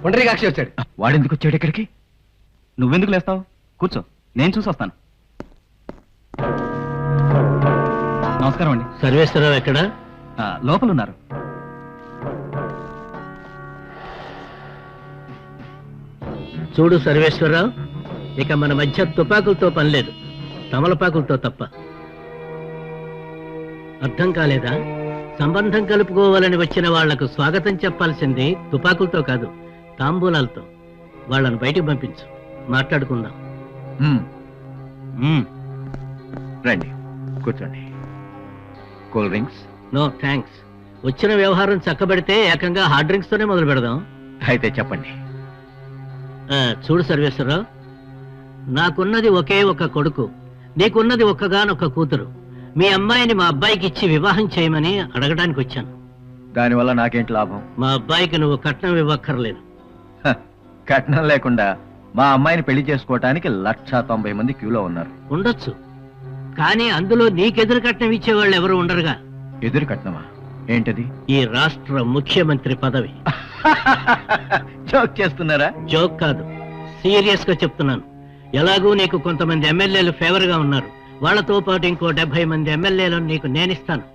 ఒంటరి కాక్షి వచ్చాడు. వాడెందుకు వచ్చాడు ఇక్కడికి? నువ్వెందుకు లేస్తావు? కూర్చో, నేను చూసి వస్తాను. నమస్కారం అండి. సర్వేశ్వరరావు ఎక్కడ? లోపల ఉన్నారు. చూడు సర్వేశ్వరరావు, ఇక మన మధ్య తుపాకులతో పనిలేదు, తమలపాకులతో తప్ప. అర్థం కాలేదా? సంబంధం కలుపుకోవాలని వచ్చిన వాళ్లకు స్వాగతం చెప్పాల్సింది తుపాకులతో కాదు, తాంబూలాలతో. వాళ్ళను బయటికి పంపించు, మాట్లాడుకుందాం. రండి, కూర్చోండి. Cool drinks? No thanks. వచ్చిన వ్యవహారం చక్కబెడితే ఏకంగా హార్డ్ డ్రింక్స్ తోనే మొదలు పెడదాం. అయితే చెప్పండి. చూడు సర్వేశ్వరరావు, నాకున్నది ఒకే ఒక కొడుకు, నీకున్నది ఒక్కగానొక్క కూతురు. మీ అమ్మాయిని మా అబ్బాయికి ఇచ్చి వివాహం చేయమని అడగడానికి వచ్చాను. దానివల్ల నాకేంటి లాభం? మా అబ్బాయికి నువ్వు కట్నం ఇవ్వక్కర్లేదు. కట్నం లేకుండా మా అమ్మాయిని పెళ్లి చేసుకోవటానికి 190 మంది క్యూలో ఉన్నారు. ఉండొచ్చు, కానీ అందులో నీకెదురు కట్నం ఇచ్చేవాళ్ళు ఎవరు ఉండరుగా. ఎదురు కట్నమా? ఏంటది? ఈ రాష్ట్ర ముఖ్యమంత్రి పదవి. జోక్ చేస్తున్నారా? జోక్ కాదు, సీరియస్ గా చెప్తున్నాను. ఎలాగూ నీకు కొంతమంది ఎమ్మెల్యేలు ఫేవర్ గా ఉన్నారు, వాళ్లతో పాటు ఇంకో 70 మంది ఎమ్మెల్యేలను నీకు నేనిస్తాను.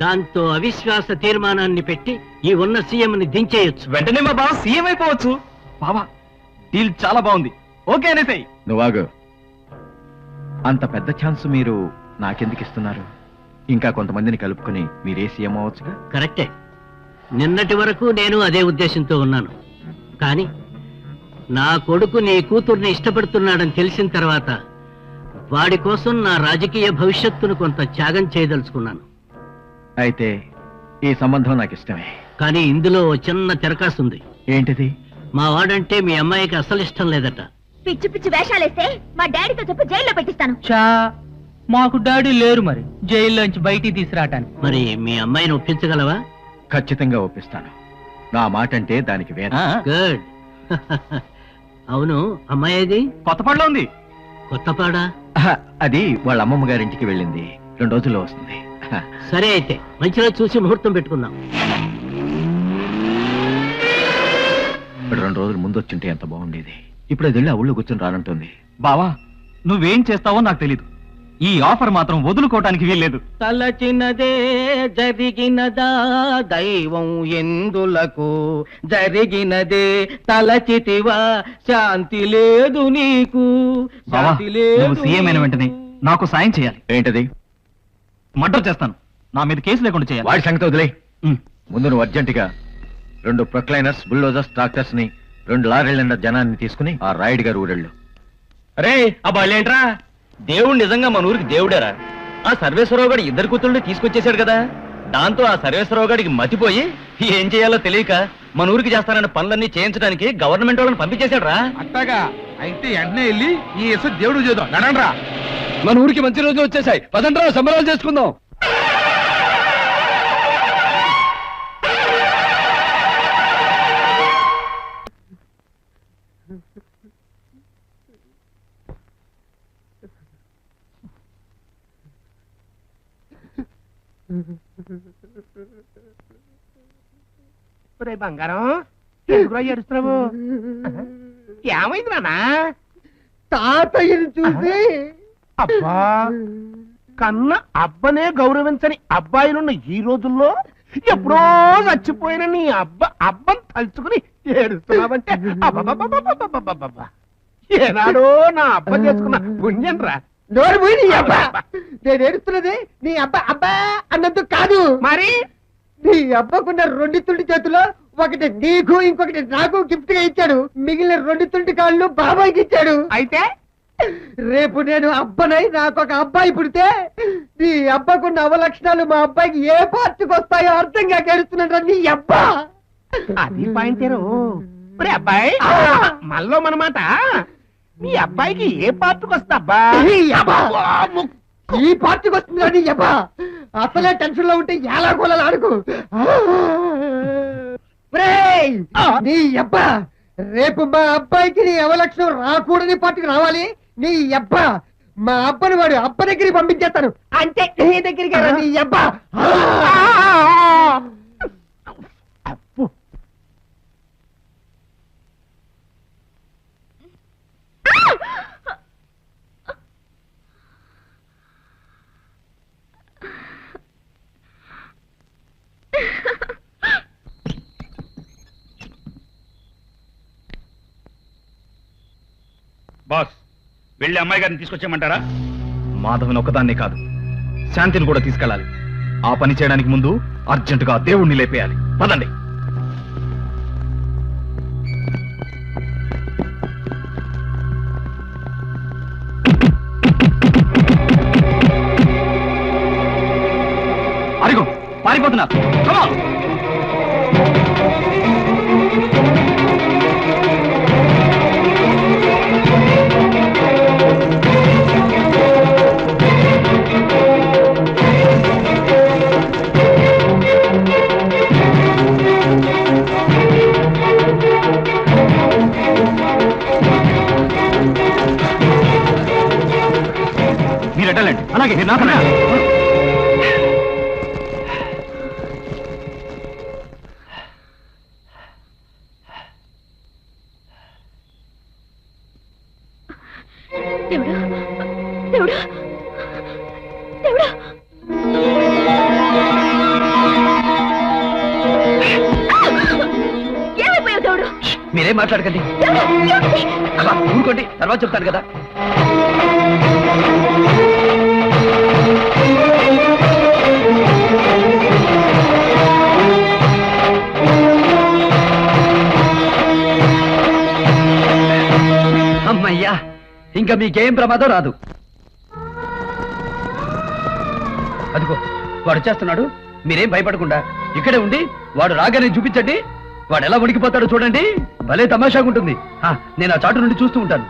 దాంతో అవిశ్వాస తీర్మానాన్ని పెట్టి ఈ ఉన్న సీఎంని దించేయొచ్చు. వెంటనే మా బావ సీఎం అయిపోవచ్చు. బావా, డీల్ చాలా బాగుంది, ఓకే అనేసాయి. నువ్వాగు. అంత పెద్ద ఛాన్స్ మీరు నాకెందుకు ఇస్తున్నారు? ఇంకా కొంతమందిని కలుపుకొని మీరే సీఎం అవ్వచ్చుగా. కరెక్టే, నిన్నటి వరకు నేను అదే ఉద్దేశంతో ఉన్నాను. కానీ నా కొడుకు నీ కూతుర్ని ఇష్టపడుతున్నాడని తెలిసిన తర్వాత వాడి కోసం నా రాజకీయ భవిష్యత్తును కొంత త్యాగం చేయదలుచుకున్నాను. అయితే ఈ సంబంధం నాకు ఇష్టమే. కానీ ఇందులో ఓ చిన్న తెరకాసుంది. ఏంటిది? మా వాడంటే మీ అమ్మాయికి అసలు ఇష్టం లేదట. పిచ్చి పిచ్చి వేషాలేస్తే మా డాడీతో చెప్పి జైల్లో పెట్టిస్తాను. మాకు డాడీ లేరు, మరి జైల్లోంచి బయటికి తీసుకురావటానికి. మరి మీ అమ్మాయిని ఒప్పించగలవా? ఖచ్చితంగా ఒప్పిస్తాను. నా మాట అంటే దానికి వేరే. గుడ్. అవును, అమ్మాయి ఏది? కొత్తపాడులో ఉంది. కొత్తపాడా? అది వాళ్ళ అమ్మమ్మ గారింటికి వెళ్ళింది, 2 రోజుల్లో వస్తుంది. సరే, అయితే మంచిగా చూసి ముహూర్తం పెట్టుకుందాం. ఇప్పుడు 2 రోజులు ముందు వచ్చింటే ఎంత బాగుండేది. ఇప్పుడు అది వెళ్ళి ఆ ఊళ్ళో కూర్చొని రానంటుంది. బావా, నువ్వేం చేస్తావో నాకు తెలీదు. ఈ ఆఫర్ మాత్రం వదులుకోవటానికి వీల్లేదు. తలచినదే జరిగినదా దైవం ఎందులకు, జరిగినదే తలచితివా శాంతి లేదు నీకు. బావా, నువ్వు సీఎం అయిన వెంటనే నాకు సాయం చేయాలి. ఏంటది? మర్డర్ చేస్తాను, నా మీద కేసు లేకుండా చేయాలి. వాడి సంగతి వదిలే. ముందు నువ్వు అర్జెంటుగా 2 ప్రొక్లైనర్స్, బుల్డోజర్స్, ట్రాక్టర్స్ ని, 2 లారీల నిండా జనాన్ని తీసుకుని ఆ రాయుడు గారు ఊరెళ్ళు. అరే, ఆ బాళ్ళేంట్రా? దేవుడు నిజంగా మన ఊరికి దేవుడారా? ఆ సర్వేశ్వరరావు గారు 2 కూతుళ్ళని తీసుకొచ్చేశాడు కదా. దాంతో ఆ సర్వేశ్వరరావు గారికి మతిపోయి ఏం చేయాలో తెలియక మన ఊరికి చేస్తానన్న పనులన్నీ చేయించడానికి గవర్నమెంట్ వాళ్ళని పంపించేశాడు రా. అట్టగా అయితే వెంటనే వెళ్ళి ఈ దేవుడు చేద్దాం. నడండ్రా. మన ఊరికి మంచి రోజులు వచ్చేసాయి, పదండ్రా సంబరాలు చేసుకుందాం. బంగారం, ఎందుకు ఏడుస్తున్నావు? ఏమైంది నాన్నా? తాతయ్యని చూసి అబ్బా, కన్న అబ్బనే గౌరవించని అబ్బాయిలున్న ఈ రోజుల్లో ఎప్పుడో చచ్చిపోయిన నీ అబ్బని తలుచుకుని ఏడుస్తున్నావంటే అబ్బబ్బబ్బబ్బబ్బబ్బబ్బబ్బ. ఏనాడో నా అబ్బ చేసుకున్న పుణ్యం రా. నోరు పోయి నీ అబ్బా. నేను ఏడుస్తున్నది నీ అబ్బా అన్నందుకు కాదు. మరి నీ అబ్బకున్న 2 తుంటి చేతుల్లో ఒకటి నీకు, ఇంకొకటి నాకు గిఫ్ట్ గా ఇచ్చాడు. మిగిలిన 2 తుంటి కాళ్ళు బాబాయ్కి ఇచ్చాడు. అయితే రేపు నేను అబ్బనై నాకు ఒక అబ్బాయి పుడితే నీ అబ్బకున్న అవలక్షణాలు మా అబ్బాయికి ఏ పార్టీకి వస్తాయో అర్థం కాక ఏడుస్తున్నాడు నీ అబ్బా. అది పాయింటేరు. అబ్బాయి మళ్ళీ మనమాట, మీ అబ్బాయికి ఏ పార్టీకి వస్తా అబ్బా? ఈ పార్టీకి వస్తుంది కానీ అబ్బా. అసలే టెన్షన్ లో ఉంటే ఎలా గోళాలు ఆడుకు. నీ అబ్బా, రేపు మా అబ్బాయికి నీ అవలక్షణం రాకూడని పార్టీకి రావాలి. నీ అబ్బా, మా అబ్బని వాడు అబ్బ దగ్గరికి పంపించేస్తాను అంటే నీ దగ్గరికి రా నీ అబ్బా. బాస్ వెళ్ళి అమ్మాయి గారిని తీసుకొచ్చేయమంటారా? మాధవన్ ఒకదాన్నే కాదు, శాంతిని కూడా తీసుకెళ్ళాలి. ఆ పని చేయడానికి ముందు అర్జెంటుగా దేవుణ్ణి లేపేయాలి. పదండి. అరిగో పారిపోతున్నారు. Come on. మీరు ఎట్టాలండి. అలాగే మీరు నాకన్నా. దేవుడా దేవుడా దేవుడా ఏమైపోయావు దేవుడు? మీరేం మాట్లాడకండి. దేవుడు, ఏమిటి? అబ్బా, ఊరుకోండి, తర్వాత చెప్తాను కదా. అమ్మయ్యా, ఇంకా మీకేం ప్రమాదం రాదు. అదిగో వాడు వచ్చేస్తున్నాడు. మీరేం భయపడకుండా ఇక్కడే ఉండి వాడు రాగానే చూపించండి. వాడు ఎలా ఉడికిపోతాడో చూడండి. భలే తమాషాగా ఉంటుంది. నేను ఆ చాటు నుండి చూస్తూ ఉంటాను.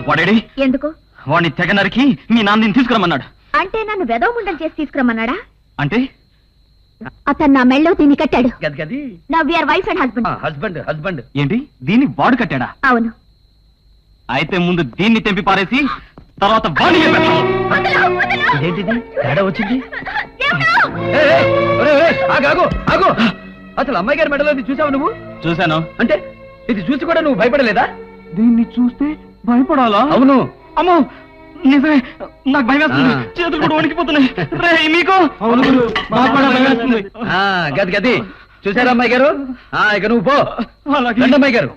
వాడేడి? ఎందుకు? వాడిని తెగ నరికి మీ నాన్నని తీసుకురమ్మన్నాడు. అంటే నన్ను వెదవముండం చేసి తీసుకురమ్మన్నాడా? అంటే అతను నా మెళ్ళో దీన్ని కట్టాడు. గది గది నా we are wife and husband. Husband husband. ఏంటి, దీన్ని వాడు కట్టాడా? అవును. అయితే ముందు దీన్ని తెంపి పారేసి తర్వాత వాడిని చెప్పాను. ఇదేంటిది తేడా వచ్చింది? దేవుడు! ఆగు ఆగు. అసలు అమ్మాయి గారి మెడలో చూసావు నువ్వు? చూశాను. అంటే ఇది చూసి కూడా నువ్వు భయపడలేదా? దీన్ని చూస్తే భయపడాలా? అవును. అమ్మో నిజమే, నాకు భయం వేస్తుంది. ఆ. చేతులు కూడా వణికిపోతున్నాయి. రే మీకు? గది గది చూసారా అమ్మాయి గారు? ఇక నువ్వు పో. అలాగే. రండి అమ్మాయి గారు.